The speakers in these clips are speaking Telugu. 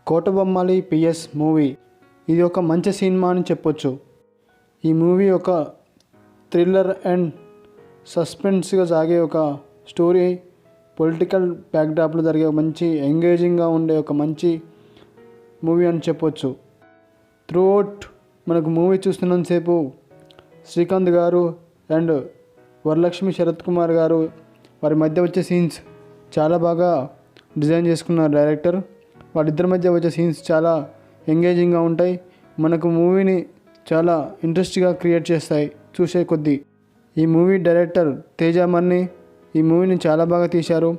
కోటబొమ్మాలి పిఎస్ మూవీ ఇది ఒక మంచి సినిమా అని చెప్పొచ్చు. ఈ మూవీ ఒక థ్రిల్లర్ అండ్ సస్పెన్స్గా సాగే ఒక స్టోరీ, పొలిటికల్ బ్యాక్డ్రాప్లో జరిగే మంచి ఎంగేజింగ్గా ఉండే ఒక మంచి మూవీ అని చెప్పొచ్చు. త్రూఅవుట్ మనకు మూవీ చూస్తున్నంతసేపు శ్రీకాంత్ గారు అండ్ వరలక్ష్మి శరత్ కుమార్ గారు వారి మధ్య వచ్చే సీన్స్ చాలా బాగా డిజైన్ చేసుకున్నారు డైరెక్టర్. వాళ్ళిద్దరి మధ్య వచ్చే సీన్స్ చాలా ఎంగేజింగ్గా ఉంటాయి. మనకు మూవీని చాలా ఇంట్రెస్ట్గా క్రియేట్ చేస్తాయి చూసే కొద్దీ. ఈ మూవీ డైరెక్టర్ తేజ మన్ని ఈ మూవీని చాలా బాగా తీశారు.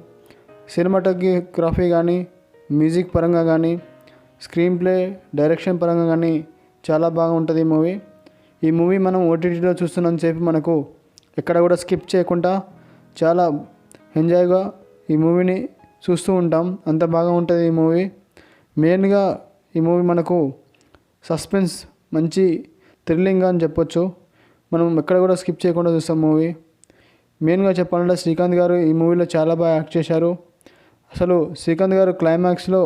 సినిమాటోగ్రఫీ కానీ, మ్యూజిక్ పరంగా కానీ, స్క్రీన్ ప్లే, డైరెక్షన్ పరంగా కానీ చాలా బాగా ఉంటుంది ఈ మూవీ మనం ఓటీటీలో చూస్తున్నంతసేపు మనకు ఎక్కడ కూడా స్కిప్ చేయకుండా చాలా ఎంజాయ్గా ఈ మూవీని చూస్తూ ఉంటాం. అంత బాగా ఉంటుంది ఈ మూవీ. మెయిన్గా ఈ మూవీ మనకు సస్పెన్స్, మంచి థ్రిల్లింగ్గా అని చెప్పొచ్చు. మనం ఎక్కడ కూడా స్కిప్ చేయకుండా చూస్తాం మూవీ. మెయిన్గా చెప్పాలంటే శ్రీకాంత్ గారు ఈ మూవీలో చాలా బాగా యాక్ట్ చేశారు. అసలు శ్రీకాంత్ గారు క్లైమాక్స్లో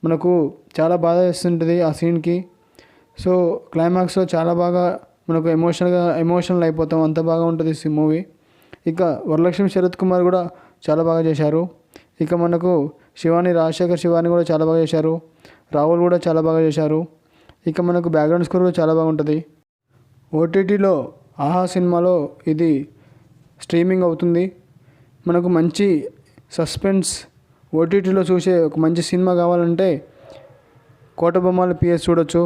మనకు చాలా బాధ వేస్తుంటుంది ఆ సీన్కి. సో క్లైమాక్స్లో చాలా బాగా మనకు ఎమోషనల్ అయిపోతాం, అంత బాగా ఉంటుంది ఈ మూవీ. ఇక వరలక్ష్మి శరత్ కుమార్ కూడా చాలా బాగా చేశారు. ఇక మనకు రాజశేఖర్ శివాని కూడా చాలా బాగా చేశారు. రాహుల్ కూడా చాలా బాగా చేశారు. ఇక మనకు బ్యాక్గ్రౌండ్ స్కోర్ కూడా చాలా బాగుంటుంది. ఓటీటీలో ఆహా సినిమాలో ఇది స్ట్రీమింగ్ అవుతుంది. మనకు మంచి సస్పెన్స్ ఓటీటీలో చూసే ఒక మంచి సినిమా కావాలంటే కోటబొమ్మాలి పిఎస్ చూడొచ్చు.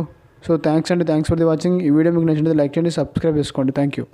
So thanks for the watching. ఈ వీడియో మీకు నచ్చినట్లయితే లైక్ చేయండి, సబ్స్క్రైబ్ చేసుకోండి. Thank you.